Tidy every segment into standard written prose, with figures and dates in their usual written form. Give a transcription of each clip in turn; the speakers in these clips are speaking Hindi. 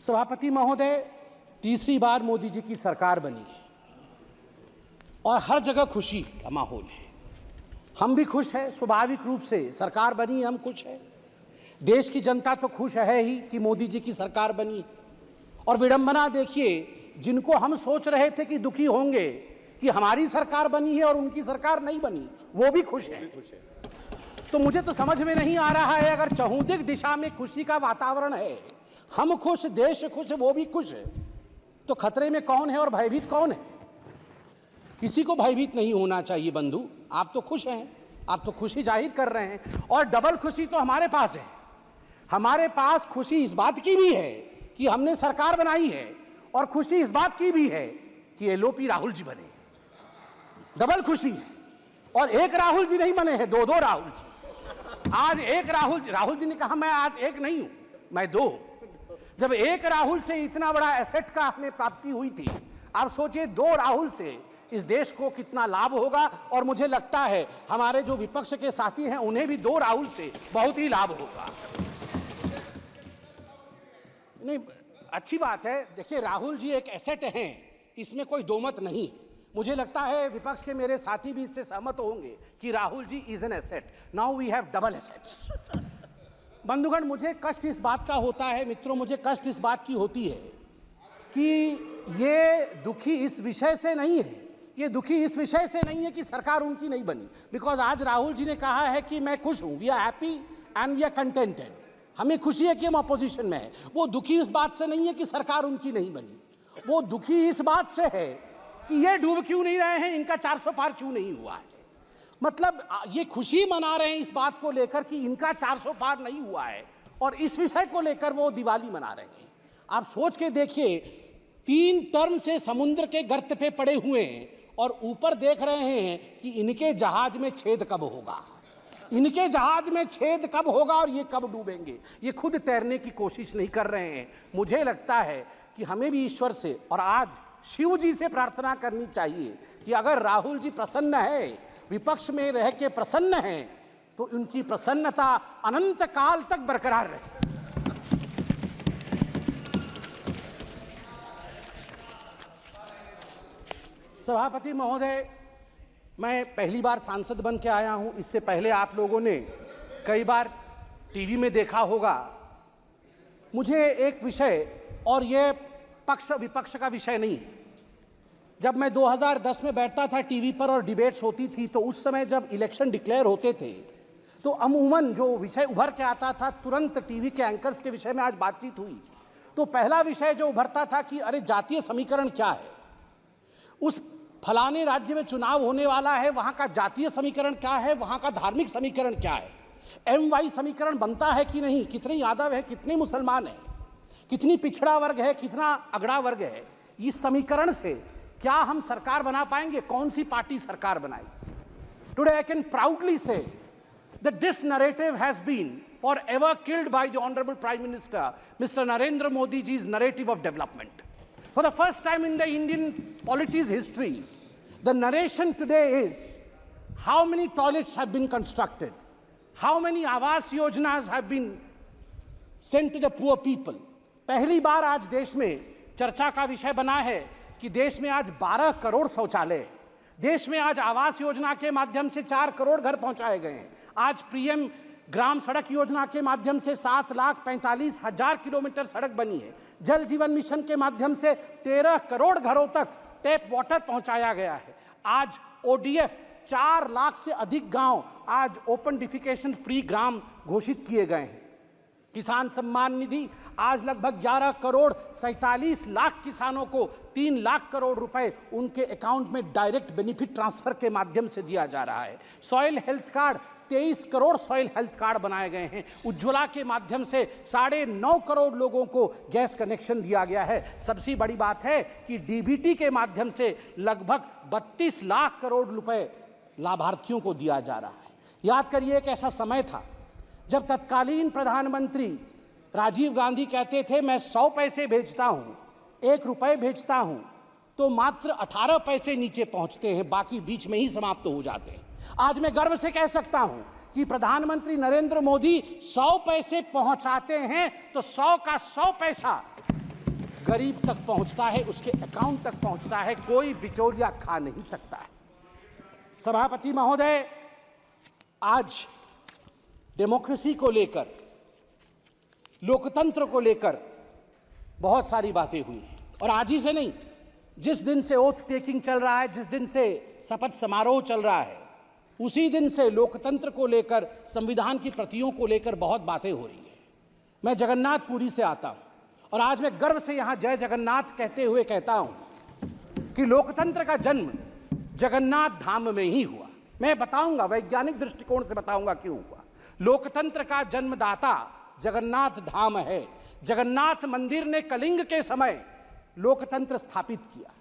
सभापति महोदय, तीसरी बार मोदी जी की सरकार बनी है और हर जगह खुशी का माहौल है। हम भी खुश हैं, स्वाभाविक रूप से सरकार बनी, हम खुश हैं। देश की जनता तो खुश है ही कि मोदी जी की सरकार बनी। और विडंबना देखिए, जिनको हम सोच रहे थे कि दुखी होंगे कि हमारी सरकार बनी है और उनकी सरकार नहीं बनी, वो भी खुश है। तो मुझे तो समझ में नहीं आ रहा है, अगर चहुंदिक दिशा में खुशी का वातावरण है, हम खुश, देश खुश, वो भी खुश है, तो खतरे में कौन है और भयभीत कौन है? किसी को भयभीत नहीं होना चाहिए बंधु। आप तो खुश हैं, आप तो खुशी जाहिर कर रहे हैं, और डबल खुशी तो हमारे पास है। हमारे पास खुशी इस बात की भी है कि हमने सरकार बनाई है, और खुशी इस बात की भी है कि एलओपी राहुल जी बने। डबल खुशी है। और एक राहुल जी नहीं बने हैं, दो दो राहुल जी। आज एक राहुल जी ने कहा मैं आज एक नहीं हूं, मैं दो। जब एक राहुल से इतना बड़ा एसेट का हमें प्राप्ति हुई थी, आप सोचिए दो राहुल से इस देश को कितना लाभ होगा। और मुझे लगता है हमारे जो विपक्ष के साथी हैं उन्हें भी दो राहुल से बहुत ही लाभ होगा। नहीं, अच्छी बात है। देखिए, राहुल जी एक एसेट हैं, इसमें कोई दो मत नहीं। मुझे लगता है विपक्ष के मेरे साथी भी इससे सहमत होंगे कि Rahul ji is an asset. Now we have double assets. बंधुगण, मुझे कष्ट इस बात का होता है, मित्रों, मुझे कष्ट इस बात की होती है कि ये दुखी इस विषय से नहीं है, ये दुखी इस विषय से नहीं है कि सरकार उनकी नहीं बनी। बिकॉज आज राहुल जी ने कहा है कि मैं खुश हूं, we are happy and we are contented. हमें खुशी है कि हम अपोजिशन में है। वो दुखी इस बात से नहीं है कि सरकार उनकी नहीं बनी, वो दुखी इस बात से है कि ये डूब क्यों नहीं रहे हैं, इनका 400 पार क्यों नहीं हुआ है। मतलब ये खुशी मना रहे हैं इस बात को लेकर कि इनका 400 पार नहीं हुआ है, और इस विषय को लेकर वो दिवाली मना रहे हैं। आप सोच के देखिए, 3 टर्म से समुद्र के गर्त पे पड़े हुए हैं और ऊपर देख रहे हैं कि इनके जहाज में छेद कब होगा, इनके जहाज में छेद कब होगा और ये कब डूबेंगे। ये खुद तैरने की कोशिश नहीं कर रहे हैं। मुझे लगता है कि हमें भी ईश्वर से और आज शिव जी से प्रार्थना करनी चाहिए कि अगर राहुल जी प्रसन्न है, विपक्ष में रह के प्रसन्न हैं, तो उनकी प्रसन्नता अनंत काल तक बरकरार रहे। सभापति महोदय, मैं पहली बार सांसद बन के आया हूं। इससे पहले आप लोगों ने कई बार टीवी में देखा होगा। मुझे एक विषय, और यह पक्ष विपक्ष का विषय नहीं है, जब मैं 2010 में बैठता था टीवी पर और डिबेट्स होती थी, तो उस समय जब इलेक्शन डिक्लेयर होते थे तो अमूमन जो विषय उभर के आता था, तुरंत टीवी के एंकर्स के विषय में आज बातचीत हुई तो पहला विषय जो उभरता था कि अरे जातीय समीकरण क्या है, उस फलाने राज्य में चुनाव होने वाला है, वहां का जातीय समीकरण क्या है, वहां का धार्मिक समीकरण क्या है, MY समीकरण बनता है कि नहीं, कितने यादव है, कितने मुसलमान है, कितनी पिछड़ा वर्ग है, कितना अगड़ा वर्ग है। इस समीकरण से क्या हम सरकार बना पाएंगे, कौन सी पार्टी सरकार बनाएगी। टुडे आई कैन प्राउडली से that this narrative has been forever killed by the honorable Prime Minister Mr. Narendra Modi ji's narrative of development. For the first time in the Indian polity's history, the narration today is how many toilets have been constructed, how many Awas Yojanas have been sent to the poor people. पहली बार आज देश में चर्चा का विषय बना है कि देश में आज 12 करोड़ शौचालय है। देश में आज आवास योजना के माध्यम से 4 करोड़ घर पहुंचाए गए हैं। आज पीएम ग्राम सड़क योजना के माध्यम से 7,45,000 किलोमीटर सड़क बनी है। जल जीवन मिशन के माध्यम से 13 करोड़ घरों तक टैप वाटर पहुंचाया गया है। आज ODF 4 लाख से अधिक गांव आज ओपन डिफिकेशन फ्री ग्राम घोषित किए गए हैं। किसान सम्मान निधि आज लगभग 11 करोड़ 47 लाख किसानों को 3 लाख करोड़ रुपए उनके अकाउंट में डायरेक्ट बेनिफिट ट्रांसफर के माध्यम से दिया जा रहा है। Soil health card 23 crore soil health card बनाए गए हैं। उज्ज्वला के माध्यम से 9.5 करोड़ लोगों को गैस कनेक्शन दिया गया है। सबसे बड़ी बात है कि डीबीटी के माध्यम से लगभग 32 लाख करोड़ रुपए लाभार्थियों को दिया जा रहा है। याद करिए, एक ऐसा समय था जब तत्कालीन प्रधानमंत्री राजीव गांधी कहते थे मैं 100 पैसे भेजता हूं, 1 रुपए भेजता हूं, तो मात्र 18 पैसे नीचे पहुंचते हैं, बाकी बीच में ही समाप्त हो जाते हैं। आज मैं गर्व से कह सकता हूं कि प्रधानमंत्री नरेंद्र मोदी 100 पैसे पहुंचाते हैं तो 100 का 100 पैसा गरीब तक पहुंचता है, उसके अकाउंट तक पहुंचता है, कोई बिचौलिया खा नहीं सकता है। सभापति महोदय, आज डेमोक्रेसी को लेकर, लोकतंत्र को लेकर बहुत सारी बातें हुई हैं, और आज ही से नहीं, जिस दिन से ओथ टेकिंग चल रहा है, जिस दिन से शपथ समारोह चल रहा है, उसी दिन से लोकतंत्र को लेकर, संविधान की प्रतियों को लेकर बहुत बातें हो रही है। मैं जगन्नाथपुरी से आता हूं और आज मैं गर्व से यहां जय जगन्नाथ कहते हुए कहता हूं कि लोकतंत्र का जन्म जगन्नाथ धाम में ही हुआ। मैं बताऊंगा, वैज्ञानिक दृष्टिकोण से बताऊंगा क्यों हुआ। लोकतंत्र का जन्मदाता जगन्नाथ धाम है। जगन्नाथ मंदिर ने कलिंग के समय लोकतंत्र स्थापित किया।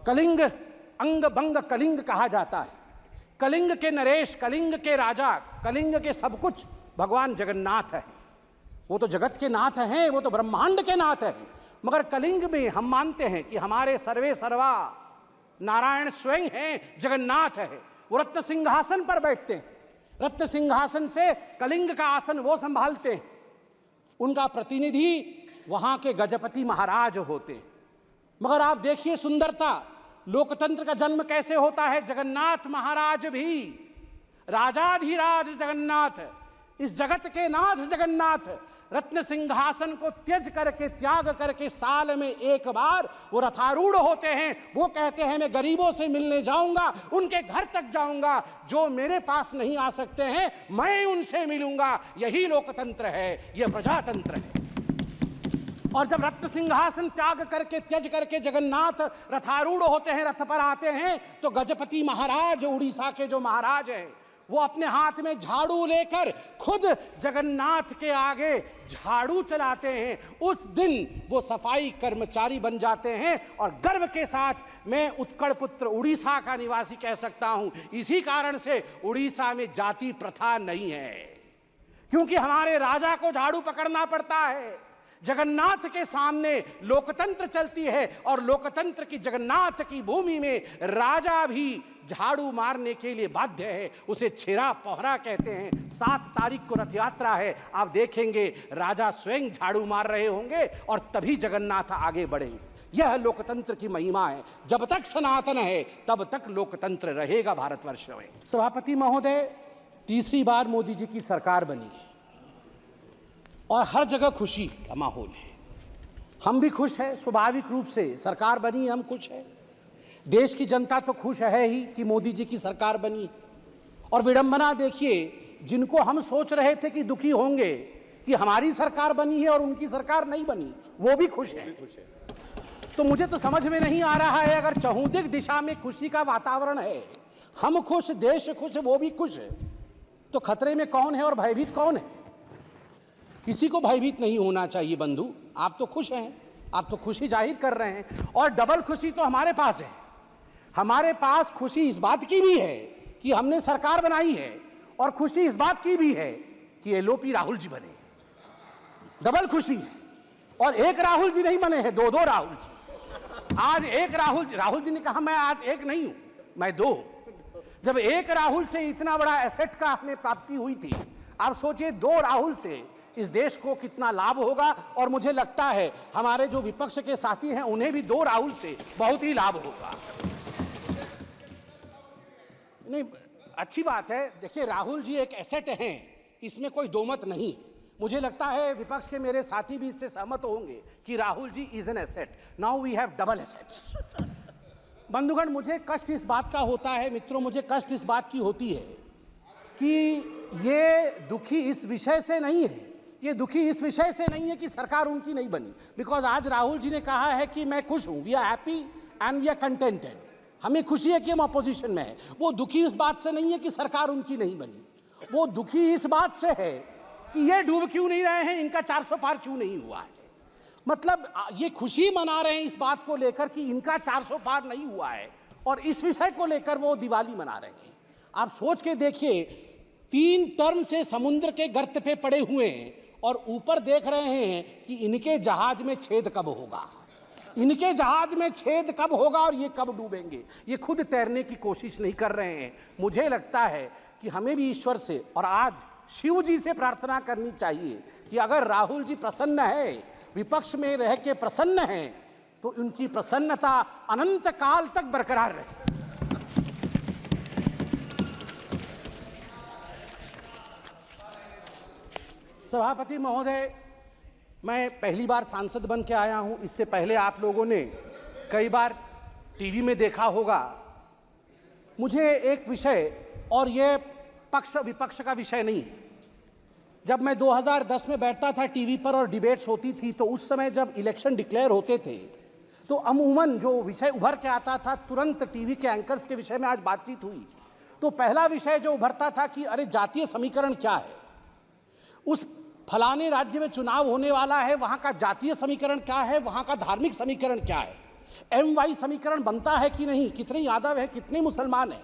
कलिंग अंग बंग कलिंग कहा जाता है। कलिंग के नरेश, कलिंग के राजा, कलिंग के सब कुछ भगवान जगन्नाथ है। वो तो जगत के नाथ हैं, वो तो ब्रह्मांड के नाथ हैं, मगर कलिंग में हम मानते हैं कि हमारे सर्वे सर्वा नारायण स्वयं हैं, जगन्नाथ है। वो रत्न सिंहासन पर बैठते हैं, रत्न सिंहासन से कलिंग का आसन वो संभालते हैं। उनका प्रतिनिधि वहां के गजपति महाराज होते हैं। मगर आप देखिए सुंदरता, लोकतंत्र का जन्म कैसे होता है। जगन्नाथ महाराज भी राजाधिराज जगन्नाथ, इस जगत के नाथ जगन्नाथ, रत्न सिंहासन को त्याग करके साल में एक बार वो रथारूढ़ होते हैं। वो कहते हैं मैं गरीबों से मिलने जाऊंगा, उनके घर तक जाऊंगा, जो मेरे पास नहीं आ सकते हैं मैं उनसे मिलूंगा। यही लोकतंत्र है, यह प्रजातंत्र है। और जब रत्न सिंहासन त्यज करके जगन्नाथ रथारूढ़ होते हैं, रथ पर आते हैं, तो गजपति महाराज, उड़ीसा के जो महाराज हैं, वो अपने हाथ में झाड़ू लेकर खुद जगन्नाथ के आगे झाड़ू चलाते हैं। उस दिन वो सफाई कर्मचारी बन जाते हैं। और गर्व के साथ मैं उत्कल पुत्र उड़ीसा का निवासी कह सकता हूं। इसी कारण से उड़ीसा में जाति प्रथा नहीं है, क्योंकि हमारे राजा को झाड़ू पकड़ना पड़ता है। जगन्नाथ के सामने लोकतंत्र चलती है, और लोकतंत्र की जगन्नाथ की भूमि में राजा भी झाड़ू मारने के लिए बाध्य है। उसे छेरा पोहरा कहते हैं। 7 तारीख को रथ यात्रा है, आप देखेंगे राजा स्वयं झाड़ू मार रहे होंगे और तभी जगन्नाथ आगे बढ़ेंगे। यह लोकतंत्र की महिमा है। जब तक सनातन है तब तक लोकतंत्र रहेगा भारतवर्ष में। सभापति महोदय, तीसरी बार मोदी जी की सरकार बनी है और हर जगह खुशी का माहौल है। हम भी खुश हैं, स्वाभाविक रूप से सरकार बनी, हम खुश हैं। देश की जनता तो खुश है ही कि मोदी जी की सरकार बनी। और विडंबना देखिए, जिनको हम सोच रहे थे कि दुखी होंगे कि हमारी सरकार बनी है और उनकी सरकार नहीं बनी, वो भी खुश है। तो मुझे तो समझ में नहीं आ रहा है, अगर चहुंदिक दिशा में खुशी का वातावरण है, हम खुश, देश खुश, वो भी खुश है, तो खतरे में कौन है और भयभीत कौन है? किसी को भयभीत नहीं होना चाहिए बंधु। आप तो खुश हैं, आप तो खुशी जाहिर कर रहे हैं, और डबल खुशी तो हमारे पास है। हमारे पास खुशी इस बात की भी है कि हमने सरकार बनाई है, और खुशी इस बात की भी है कि एलओपी राहुल जी बने। डबल खुशी है। और एक राहुल जी नहीं बने हैं, 2 राहुल जी। आज एक राहुल जी ने कहा मैं आज एक नहीं हूं, मैं 2। जब एक राहुल से इतना बड़ा एसेट का हमें प्राप्ति हुई थी, आप सोचिए 2 राहुल से इस देश को कितना लाभ होगा। और मुझे लगता है हमारे जो विपक्ष के साथी हैं उन्हें भी 2 राहुल से बहुत ही लाभ होगा। नहीं, अच्छी बात है। देखिए, राहुल जी एक एसेट हैं, इसमें कोई दो मत नहीं। मुझे लगता है विपक्ष के मेरे साथी भी इससे सहमत होंगे कि Rahul ji is an asset. Now we have double assets. बंधुगण, मुझे कष्ट इस बात का होता है, मित्रों, मुझे कष्ट इस बात की होती है कि ये दुखी इस विषय से नहीं है, ये दुखी इस विषय से नहीं है कि सरकार उनकी नहीं बनी। बिकॉज आज राहुल जी ने कहा है कि मैं खुश हूं, we are happy and we are contented, हमें खुशी है कि हम अपोजिशन में है। वो दुखी इस बात से नहीं है कि सरकार उनकी नहीं बनी, वो दुखी इस बात से है कि ये डूब क्यों नहीं रहे हैं, इनका 400 पार क्यों नहीं हुआ है। मतलब ये खुशी मना रहे हैं इस बात को लेकर कि इनका 400 पार नहीं हुआ है, और इस विषय को लेकर वो दिवाली मना रहे हैं। आप सोच के देखिए, 3 टर्म से समुद्र के गर्त पे पड़े हुए हैं और ऊपर देख रहे हैं कि इनके जहाज में छेद कब होगा, इनके जहाज में छेद कब होगा और ये कब डूबेंगे। ये खुद तैरने की कोशिश नहीं कर रहे हैं। मुझे लगता है कि हमें भी ईश्वर से और आज शिव जी से प्रार्थना करनी चाहिए कि अगर राहुल जी प्रसन्न है, विपक्ष में रह के प्रसन्न हैं तो उनकी प्रसन्नता अनंत काल तक बरकरार रहे। सभापति महोदय, मैं पहली बार सांसद बन के आया हूं। इससे पहले आप लोगों ने कई बार टीवी में देखा होगा। मुझे एक विषय, और यह पक्ष विपक्ष का विषय नहीं है, जब मैं 2010 में बैठता था टीवी पर और डिबेट्स होती थी तो उस समय जब इलेक्शन डिक्लेयर होते थे तो अमूमन जो विषय उभर के आता था, तुरंत टीवी के एंकर्स के विषय में आज बातचीत हुई तो पहला विषय जो उभरता था कि अरे जातीय समीकरण क्या है, उस फलाने राज्य में चुनाव होने वाला है, वहां का जातीय समीकरण क्या है, वहां का धार्मिक समीकरण क्या है, MY समीकरण बनता है कि नहीं, कितने यादव है, कितने मुसलमान है,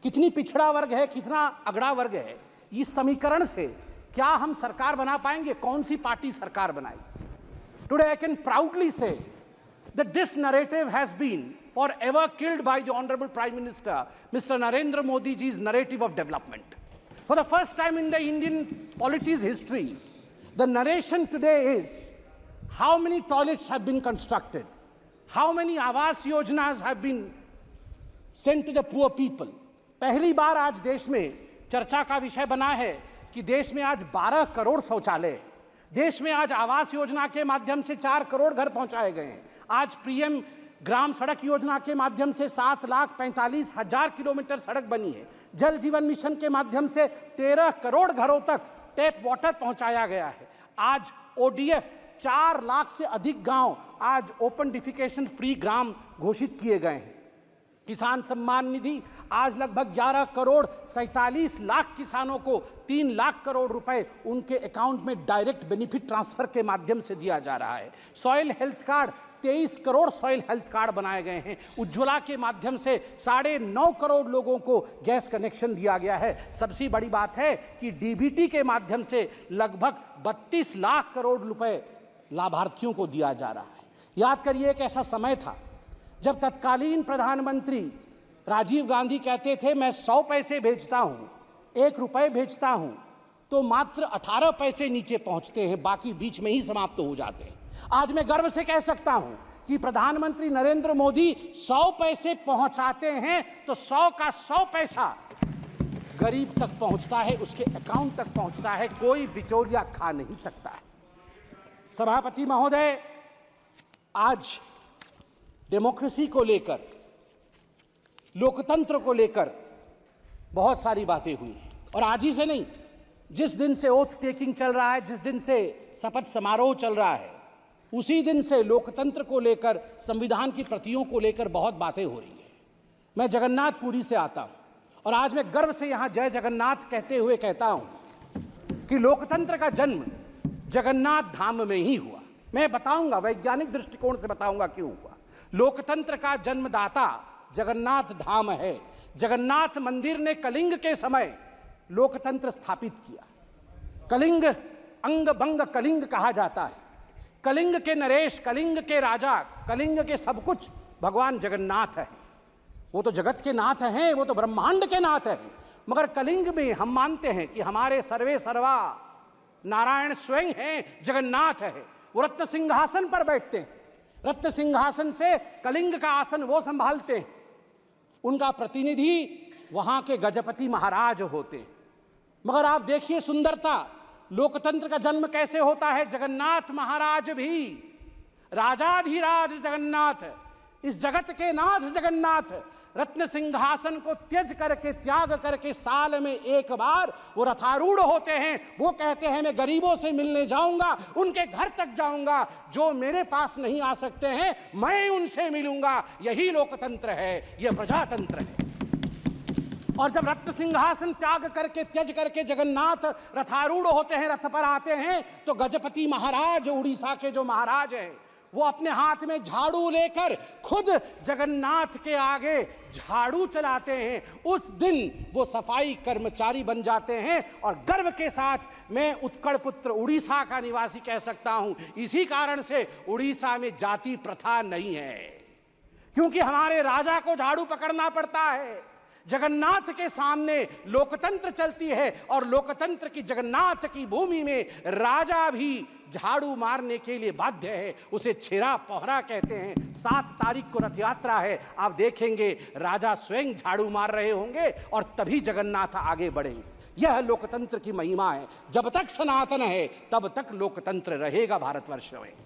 कितनी पिछड़ा वर्ग है, कितना अगड़ा वर्ग है। इस समीकरण से क्या हम सरकार बना पाएंगे, कौन सी पार्टी सरकार बनाएगी। टुडे आई कैन प्राउडली से that this narrative has been forever killed by the Honorable Prime Minister, Mr. Narendra Modi ji's narrative of development. For the first time in the Indian polity's history, the narration today is how many toilets have been constructed, how many Awas Yojanas have been sent to the poor people. पहली बार आज देश में चर्चा का विषय बना है कि देश में आज 12 करोड़ शौचालय हैं। देश में आज आवास योजना के माध्यम से 4 करोड़ घर पहुंचाए गए हैं। आज पीएम ग्राम सड़क योजना के माध्यम से 7,45,000 किलोमीटर सड़क बनी है। जल जीवन मिशन के माध्यम से 13 करोड़ घरों तक टैप वाटर पहुंचाया गया है। आज ODF 4 लाख से अधिक गांव आज ओपन डिफिकेशन फ्री ग्राम घोषित किए गए हैं। किसान सम्मान निधि आज लगभग 11 करोड़ 47 लाख किसानों को 3 लाख करोड़ रुपए उनके अकाउंट में डायरेक्ट बेनिफिट ट्रांसफर के माध्यम से दिया जा रहा है। Soil health card 23 crore soil health card बनाए गए हैं। उज्ज्वला के माध्यम से 9.5 करोड़ लोगों को गैस कनेक्शन दिया गया है। सबसे बड़ी बात है कि DBT के माध्यम से लगभग 32 लाख करोड़ रुपए लाभार्थियों को दिया जा रहा है। याद करिए, एक ऐसा समय था जब तत्कालीन प्रधानमंत्री राजीव गांधी कहते थे मैं 100 पैसे भेजता हूं, 1 रुपए भेजता हूं, तो मात्र 18 पैसे नीचे पहुंचते हैं, बाकी बीच में ही समाप्त हो जाते हैं। आज मैं गर्व से कह सकता हूं कि प्रधानमंत्री नरेंद्र मोदी 100 पैसे पहुंचाते हैं तो 100 का 100 पैसा गरीब तक पहुंचता है, उसके अकाउंट तक पहुंचता है, कोई बिचौलिया खा नहीं सकता है। सभापति महोदय, आज डेमोक्रेसी को लेकर, लोकतंत्र को लेकर बहुत सारी बातें हुई हैं और आज ही से नहीं, जिस दिन से ओथ टेकिंग चल रहा है, जिस दिन से शपथ समारोह चल रहा है, उसी दिन से लोकतंत्र को लेकर, संविधान की प्रतियों को लेकर बहुत बातें हो रही है। मैं जगन्नाथपुरी से आता हूं और आज मैं गर्व से यहां जय जगन्नाथ कहते हुए कहता हूं कि लोकतंत्र का जन्म जगन्नाथ धाम में ही हुआ। मैं बताऊंगा, वैज्ञानिक दृष्टिकोण से बताऊंगा क्यों हुआ। लोकतंत्र का जन्मदाता जगन्नाथ धाम है। जगन्नाथ मंदिर ने कलिंग के समय लोकतंत्र स्थापित किया। कलिंग अंग बंग कलिंग कहा जाता है। कलिंग के नरेश, कलिंग के राजा, कलिंग के सब कुछ भगवान जगन्नाथ है। वो तो जगत के नाथ हैं, वो तो ब्रह्मांड के नाथ हैं, मगर कलिंग में हम मानते हैं कि हमारे सर्वे सर्वा नारायण स्वयं हैं, जगन्नाथ है। वो रत्न सिंहासन पर बैठते हैं। रत्न सिंहासन से कलिंग का आसन वो संभालते हैं। उनका प्रतिनिधि वहां के गजपति महाराज होते हैं। मगर आप देखिए सुंदरता, लोकतंत्र का जन्म कैसे होता है। जगन्नाथ महाराज भी राजाधिराज जगन्नाथ, इस जगत के नाथ जगन्नाथ रत्न सिंहासन को त्याग करके साल में एक बार वो रथारूढ़ होते हैं। वो कहते हैं मैं गरीबों से मिलने जाऊंगा, उनके घर तक जाऊंगा, जो मेरे पास नहीं आ सकते हैं मैं उनसे मिलूंगा। यही लोकतंत्र है, यह प्रजातंत्र है। और जब रत्न सिंहासन त्यज करके जगन्नाथ रथारूढ़ होते हैं, रथ पर आते हैं, तो गजपति महाराज, उड़ीसा के जो महाराज हैं, वो अपने हाथ में झाड़ू लेकर खुद जगन्नाथ के आगे झाड़ू चलाते हैं। उस दिन वो सफाई कर्मचारी बन जाते हैं। और गर्व के साथ मैं उत्कल पुत्र उड़ीसा का निवासी कह सकता हूं, इसी कारण से उड़ीसा में जाति प्रथा नहीं है, क्योंकि हमारे राजा को झाड़ू पकड़ना पड़ता है। जगन्नाथ के सामने लोकतंत्र चलती है और लोकतंत्र की जगन्नाथ की भूमि में राजा भी झाड़ू मारने के लिए बाध्य है। उसे छेरा पोहरा कहते हैं। 7 तारीख को रथ यात्रा है, आप देखेंगे राजा स्वयं झाड़ू मार रहे होंगे और तभी जगन्नाथ आगे बढ़ेंगे। यह लोकतंत्र की महिमा है। जब तक सनातन है तब तक लोकतंत्र रहेगा भारतवर्ष में।